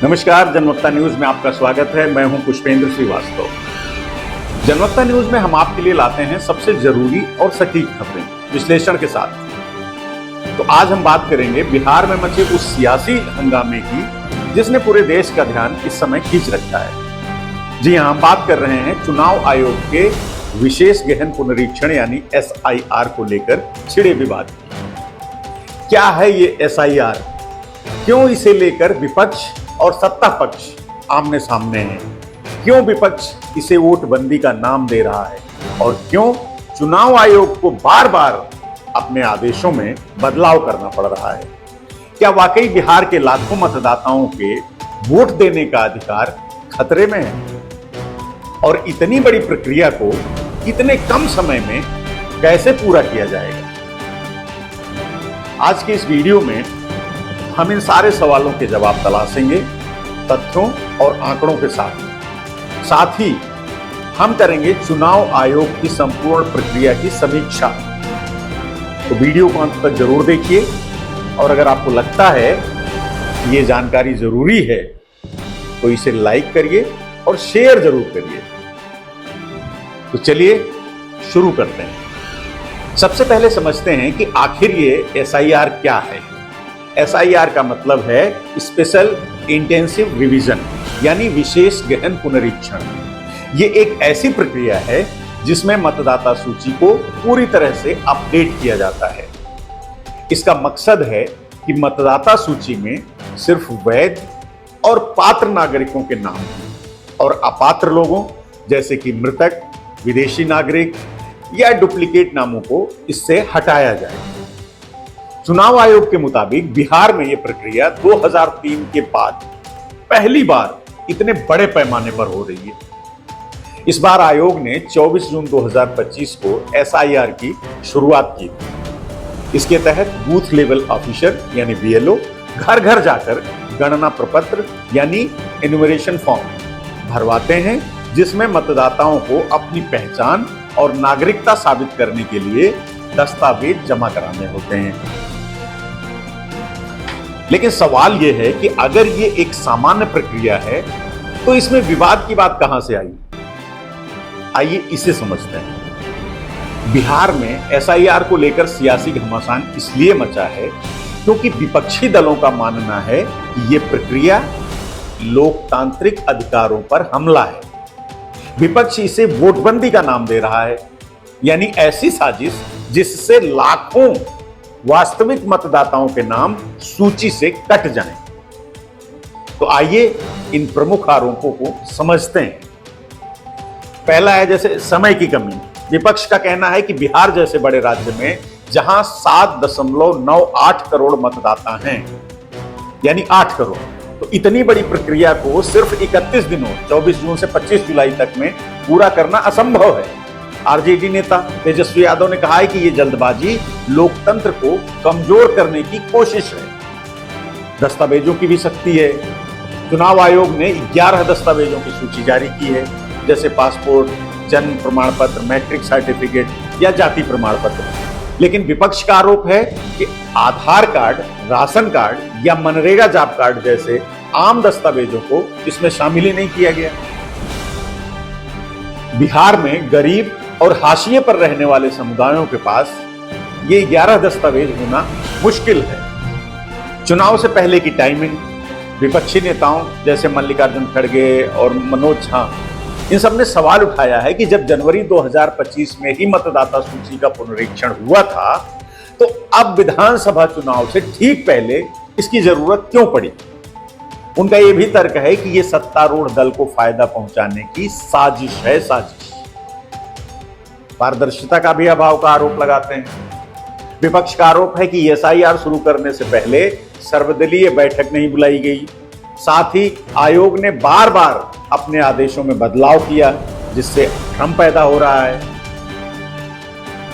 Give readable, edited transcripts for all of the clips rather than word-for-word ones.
नमस्कार, जनवक्ता न्यूज में आपका स्वागत है। मैं हूं पुष्पेंद्र श्रीवास्तव। जनवक्ता न्यूज में हम आपके लिए लाते हैं सबसे जरूरी और सटीक खबरें विश्लेषण के साथ। तो आज हम बात करेंगे बिहार में मचे उस सियासी हंगामे की जिसने पूरे देश का ध्यान इस समय खींच रखा है। जी हां, हम बात कर रहे हैं चुनाव आयोग के विशेष गहन पुनरीक्षण यानी SIR को लेकर छिड़े विवाद की। क्या है ये SIR? क्यों इसे लेकर विपक्ष और सत्ता पक्ष आमने सामने हैं? क्यों विपक्ष इसे वोटबंदी का नाम दे रहा है और क्यों चुनाव आयोग को बार बार अपने आदेशों में बदलाव करना पड़ रहा है? क्या वाकई बिहार के लाखों मतदाताओं के वोट देने का अधिकार खतरे में है? और इतनी बड़ी प्रक्रिया को इतने कम समय में कैसे पूरा किया जाएगा? आज के इस वीडियो में हम इन सारे सवालों के जवाब तलाशेंगे तथ्यों और आंकड़ों के साथ ही हम करेंगे चुनाव आयोग की संपूर्ण प्रक्रिया की समीक्षा। तो वीडियो को अंत तक जरूर देखिए और अगर आपको लगता है कि ये जानकारी जरूरी है तो इसे लाइक करिए और शेयर जरूर करिए। तो चलिए शुरू करते हैं। सबसे पहले समझते हैं कि आखिर ये SIR क्या है। SIR का मतलब है स्पेशल इंटेंसिव रिवीजन यानी विशेष गहन पुनरीक्षण। ये एक ऐसी प्रक्रिया है जिसमें मतदाता सूची को पूरी तरह से अपडेट किया जाता है। इसका मकसद है कि मतदाता सूची में सिर्फ वैध और पात्र नागरिकों के नाम और अपात्र लोगों जैसे कि मृतक, विदेशी नागरिक या डुप्लीकेट नामों को इससे हटाया जाए। चुनाव आयोग के मुताबिक बिहार में यह प्रक्रिया 2003 के बाद पहली बार इतने बड़े पैमाने पर हो रही है। इस बार आयोग ने 24 जून 2025 को SIR की शुरुआत की। इसके तहत बूथ लेवल ऑफिसर यानी BLO घर घर जाकर गणना प्रपत्र यानी एनुमरेशन फॉर्म भरवाते हैं, जिसमें मतदाताओं को अपनी पहचान और नागरिकता साबित करने के लिए दस्तावेज जमा कराने होते हैं। लेकिन सवाल यह है कि अगर ये एक सामान्य प्रक्रिया है तो इसमें विवाद की बात कहां से आई? आइए इसे समझते हैं। बिहार में SIR को लेकर सियासी घमासान इसलिए मचा है क्योंकि विपक्षी दलों का मानना है कि यह प्रक्रिया लोकतांत्रिक अधिकारों पर हमला है। विपक्ष इसे वोटबंदी का नाम दे रहा है, यानी ऐसी साजिश जिससे लाखों वास्तविक मतदाताओं के नाम सूची से कट जाएं। तो आइए इन प्रमुख आरोपों को समझते हैं। पहला है जैसे समय की कमी। विपक्ष का कहना है कि बिहार जैसे बड़े राज्य में जहां 7.98 करोड़ मतदाता हैं, यानी 8 करोड़, तो इतनी बड़ी प्रक्रिया को सिर्फ 31 दिनों 24 जून से 25 जुलाई तक में पूरा करना असंभव है। RJD नेता तेजस्वी यादव ने कहा है कि यह जल्दबाजी लोकतंत्र को कमजोर करने की कोशिश है। दस्तावेजों की भी सख्ती है। चुनाव आयोग ने 11 दस्तावेजों की सूची जारी की है, जैसे पासपोर्ट, जन्म प्रमाण पत्र, मैट्रिक सर्टिफिकेट या जाति प्रमाण पत्र। लेकिन विपक्ष का आरोप है कि आधार कार्ड, राशन कार्ड या मनरेगा जॉब कार्ड जैसे आम दस्तावेजों को इसमें शामिल ही नहीं किया गया। बिहार में गरीब और हाशिए पर रहने वाले समुदायों के पास ये 11 दस्तावेज होना मुश्किल है। चुनाव से पहले की टाइमिंग। विपक्षी नेताओं जैसे मल्लिकार्जुन खड़गे और मनोज झा, इन सब ने सवाल उठाया है कि जब जनवरी 2025 में ही मतदाता सूची का पुनरीक्षण हुआ था तो अब विधानसभा चुनाव से ठीक पहले इसकी जरूरत क्यों पड़ी? उनका यह भी तर्क है कि यह सत्तारूढ़ दल को फायदा पहुंचाने की साजिश है। पारदर्शिता का भी अभाव का आरोप लगाते हैं। विपक्ष का आरोप है कि SIR शुरू करने से पहले सर्वदलीय बैठक नहीं बुलाई गई। साथ ही आयोग ने बार बार अपने आदेशों में बदलाव किया, जिससे भ्रम पैदा हो रहा है।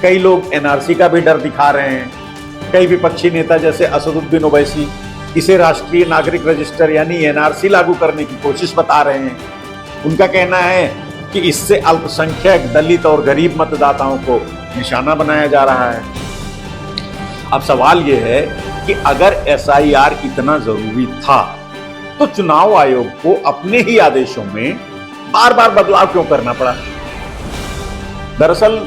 कई लोग NRC का भी डर दिखा रहे हैं। कई विपक्षी नेता जैसे असदुद्दीन ओवैसी इसे राष्ट्रीय नागरिक रजिस्टर यानी NRC लागू करने की कोशिश बता रहे हैं। उनका कहना है कि इससे अल्पसंख्यक, दलित और गरीब मतदाताओं को निशाना बनाया जा रहा है। अब सवाल यह है कि अगर SIR इतना जरूरी था तो चुनाव आयोग को अपने ही आदेशों में बार बार बदलाव क्यों करना पड़ा? दरअसल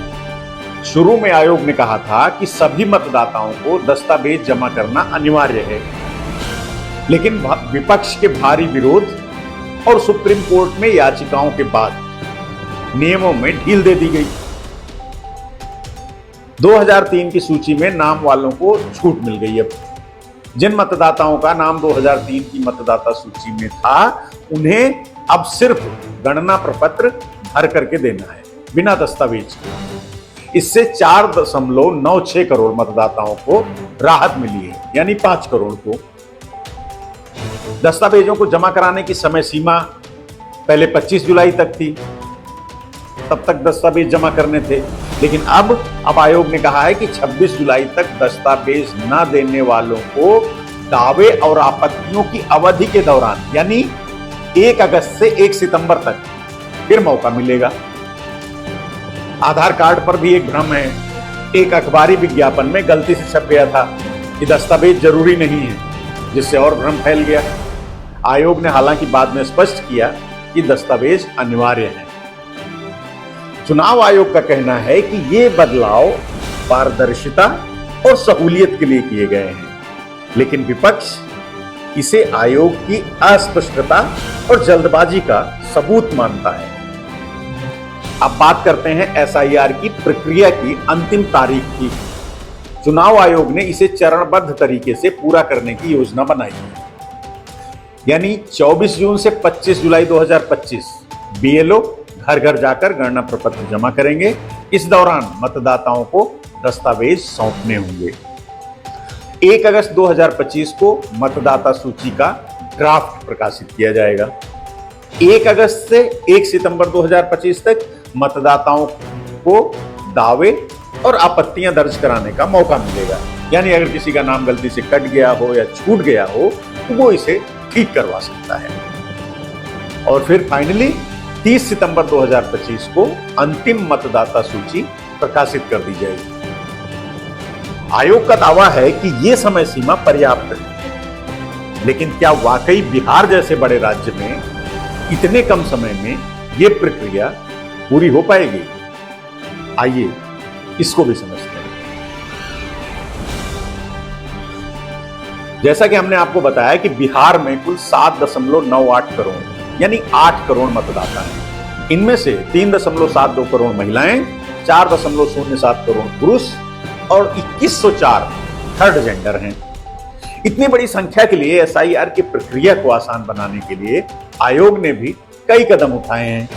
शुरू में आयोग ने कहा था कि सभी मतदाताओं को दस्तावेज जमा करना अनिवार्य है, लेकिन विपक्ष के भारी विरोध और सुप्रीम कोर्ट में याचिकाओं के बाद नियमों में ढील दे दी गई। 2003 की सूची में नाम वालों को छूट मिल गई। अब जिन मतदाताओं का नाम 2003 की मतदाता सूची में था, उन्हें अब सिर्फ गणना प्रपत्र भर करके देना है, बिना दस्तावेज के। इससे 4.96 करोड़ मतदाताओं को राहत मिली है, यानी 5 करोड़ को। दस्तावेजों को जमा कराने की समय सीमा पहले 25 जुलाई तक थी, तब तक दस्तावेज जमा करने थे, लेकिन अब आयोग ने कहा है कि 26 जुलाई तक दस्तावेज न देने वालों को दावे और आपत्तियों की अवधि के दौरान, यानी 1 अगस्त से 1 सितंबर तक फिर मौका मिलेगा। आधार कार्ड पर भी एक भ्रम है। एक अखबारी विज्ञापन में गलती से छप गया था कि दस्तावेज जरूरी नहीं है, जिससे और भ्रम फैल गया। आयोग ने हालांकि बाद में स्पष्ट किया कि दस्तावेज अनिवार्य है। चुनाव आयोग का कहना है कि ये बदलाव पारदर्शिता और सहूलियत के लिए किए गए हैं, लेकिन विपक्ष इसे आयोग की अस्पष्टता और जल्दबाजी का सबूत मानता है। अब बात करते हैं एसआईआर की प्रक्रिया की अंतिम तारीख की। चुनाव आयोग ने इसे चरणबद्ध तरीके से पूरा करने की योजना बनाई है, यानी 24 जून से 25 जुलाई 2025 बीएलओ घर घर जाकर गणना प्रपत्र जमा करेंगे। इस दौरान मतदाताओं को दस्तावेज सौंपने होंगे। 1 अगस्त 2025 को मतदाता सूची का ड्राफ्ट प्रकाशित किया जाएगा। 1 अगस्त से 1 सितंबर 2025 तक मतदाताओं को दावे और आपत्तियां दर्ज कराने का मौका मिलेगा, यानी अगर किसी का नाम गलती से कट गया हो या छूट गया हो तो वो इसे ठीक करवा सकता है। और फिर फाइनली 30 सितंबर 2025 को अंतिम मतदाता सूची प्रकाशित कर दी जाएगी। आयोग का दावा है कि यह समय सीमा पर्याप्त है, लेकिन क्या वाकई बिहार जैसे बड़े राज्य में इतने कम समय में यह प्रक्रिया पूरी हो पाएगी? आइए इसको भी समझते हैं। जैसा कि हमने आपको बताया कि बिहार में कुल 7.98 करोड़ यानी 8 करोड़ मतदाता हैं। इनमें से 3.72 करोड़ महिलाएं, 4.07 करोड़ पुरुष और 2104 थर्ड जेंडर हैं। इतनी बड़ी संख्या के लिए एसआईआर की प्रक्रिया को आसान बनाने के लिए आयोग ने भी कई कदम उठाए हैं,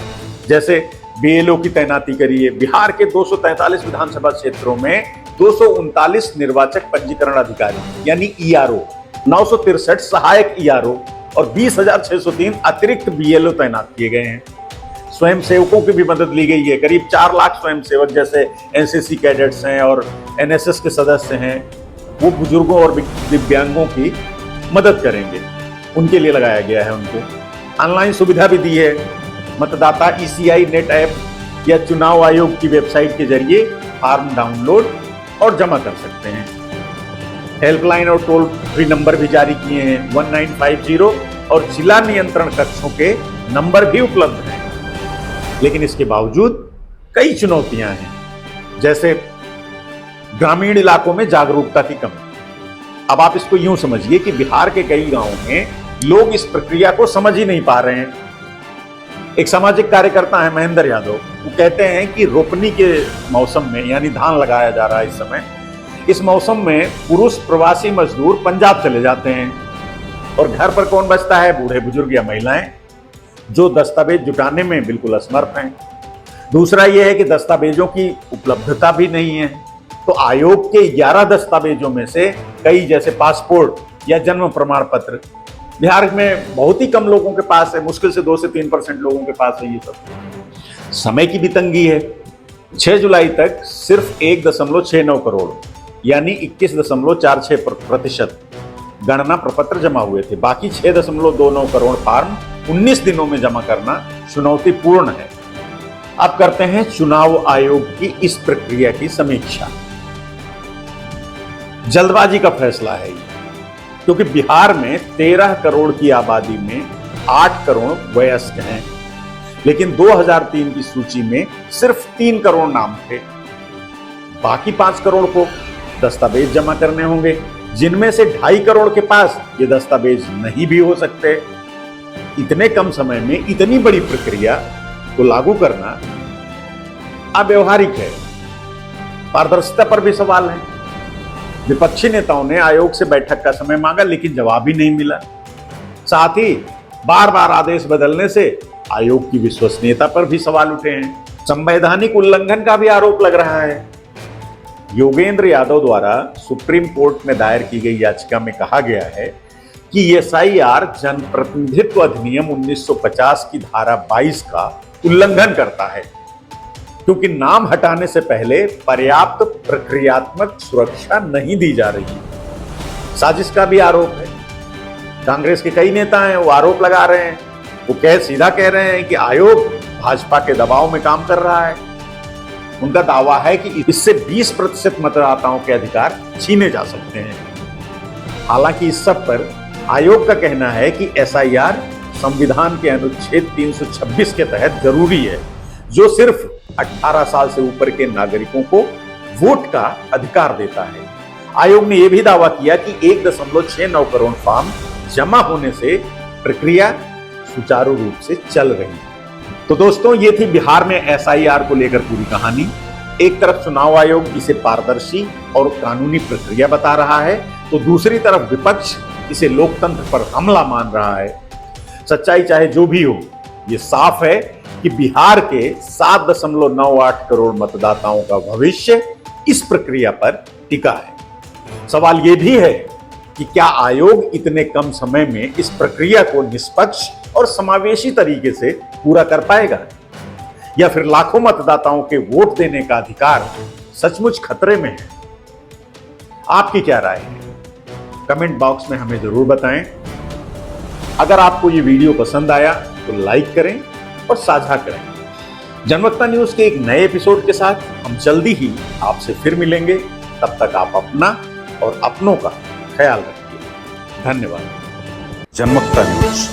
जैसे बीएलओ की तैनाती करी है। बिहार के 243 विधानसभा क्षेत्रों में 239 निर्वाचक पंजीकरण अधिकारी यानी ईआरओ, 963 सहायक ईआरओ और 20,603 अतिरिक्त बीएलओ तैनात किए गए हैं। स्वयंसेवकों की भी मदद ली गई है। करीब 4 लाख स्वयंसेवक जैसे एनसीसी कैडेट्स हैं और एनएसएस के सदस्य हैं, वो बुजुर्गों और दिव्यांगों की मदद करेंगे, उनके लिए लगाया गया है। उनको ऑनलाइन सुविधा भी दी है। मतदाता ईसीआई नेट ऐप या चुनाव आयोग की वेबसाइट के जरिए फॉर्म डाउनलोड और जमा कर सकते हैं। हेल्पलाइन और टोल फ्री नंबर भी जारी किए हैं। 1950 और जिला नियंत्रण कक्षों के नंबर भी उपलब्ध हैं। लेकिन इसके बावजूद कई चुनौतियां हैं, जैसे ग्रामीण इलाकों में जागरूकता की कमी। अब आप इसको यूं समझिए कि बिहार के कई गांवों में लोग इस प्रक्रिया को समझ ही नहीं पा रहे हैं। एक सामाजिक कार्यकर्ता है महेंद्र यादव, वो कहते हैं कि रोपनी के मौसम में, यानी धान लगाया जा रहा है इस समय, इस मौसम में पुरुष प्रवासी मजदूर पंजाब चले जाते हैं और घर पर कौन बचता है? बूढ़े बुजुर्ग या महिलाएं, जो दस्तावेज जुटाने में बिल्कुल असमर्थ हैं। दूसरा यह है कि दस्तावेजों की उपलब्धता भी नहीं है। तो आयोग के 11 दस्तावेजों में से कई, जैसे पासपोर्ट या जन्म प्रमाण पत्र, बिहार में बहुत ही कम लोगों के पास है। मुश्किल से 2 से 3% लोगों के पास है ये सब। समय की भी तंगी है। 6 जुलाई तक सिर्फ 1.69 करोड़ यानी 21.46% गणना प्रपत्र जमा हुए थे। बाकी 6.29 करोड़ फॉर्म 19 दिनों में जमा करना चुनौतीपूर्ण है। अब करते हैं चुनाव आयोग की इस प्रक्रिया की समीक्षा। जल्दबाजी का फैसला है ये। क्योंकि बिहार में 13 करोड़ की आबादी में 8 करोड़ वयस्क हैं, लेकिन 2003 की सूची में सिर्फ 3 करोड़ नाम थे। बाकी 5 करोड़ को दस्तावेज जमा करने होंगे, जिनमें से 2.5 करोड़ के पास ये दस्तावेज नहीं भी हो सकते। इतने कम समय में इतनी बड़ी प्रक्रिया को लागू करना अव्यवहारिक है। पारदर्शिता पर भी सवाल है। विपक्षी नेताओं ने आयोग से बैठक का समय मांगा, लेकिन जवाब ही नहीं मिला। साथ ही बार बार आदेश बदलने से आयोग की विश्वसनीयता पर भी सवाल उठे हैं। संवैधानिक उल्लंघन का भी आरोप लग रहा है। योगेंद्र यादव द्वारा सुप्रीम कोर्ट में दायर की गई याचिका में कहा गया है कि एसआईआर जनप्रतिनिधित्व अधिनियम 1950 की धारा 22 का उल्लंघन करता है, क्योंकि नाम हटाने से पहले पर्याप्त प्रक्रियात्मक सुरक्षा नहीं दी जा रही। साजिश का भी आरोप है। कांग्रेस के कई नेता हैं, वो आरोप लगा रहे हैं, वो सीधा कह रहे हैं कि आयोग भाजपा के दबाव में काम कर रहा है। उनका दावा है कि इससे 20% मतदाताओं के अधिकार छीने जा सकते हैं। हालांकि इस सब पर आयोग का कहना है कि एसआईआर संविधान के अनुच्छेद 326 के तहत जरूरी है, जो सिर्फ 18 साल से ऊपर के नागरिकों को वोट का अधिकार देता है। आयोग ने यह भी दावा किया कि 1.69 करोड़ फॉर्म जमा होने से प्रक्रिया सुचारू रूप से चल रही है। तो दोस्तों, ये थी बिहार में एसआईआर को लेकर पूरी कहानी। एक तरफ चुनाव आयोग इसे पारदर्शी और कानूनी प्रक्रिया बता रहा है, तो दूसरी तरफ विपक्ष इसे लोकतंत्र पर हमला मान रहा है। सच्चाई चाहे जो भी हो, ये साफ है कि बिहार के 7.98 करोड़ मतदाताओं का भविष्य इस प्रक्रिया पर टिका है। सवाल यह भी है कि क्या आयोग इतने कम समय में इस प्रक्रिया को निष्पक्ष और समावेशी तरीके से पूरा कर पाएगा, या फिर लाखों मतदाताओं के वोट देने का अधिकार सचमुच खतरे में है? आपकी क्या राय है? कमेंट बॉक्स में हमें जरूर बताएं। अगर आपको ये वीडियो पसंद आया तो लाइक करें और साझा करें। जनवक्ता न्यूज के एक नए एपिसोड के साथ हम जल्दी ही आपसे फिर मिलेंगे। तब तक आप अपना और अपनों का ख्याल रखिए। धन्यवाद। जनवक्ता न्यूज।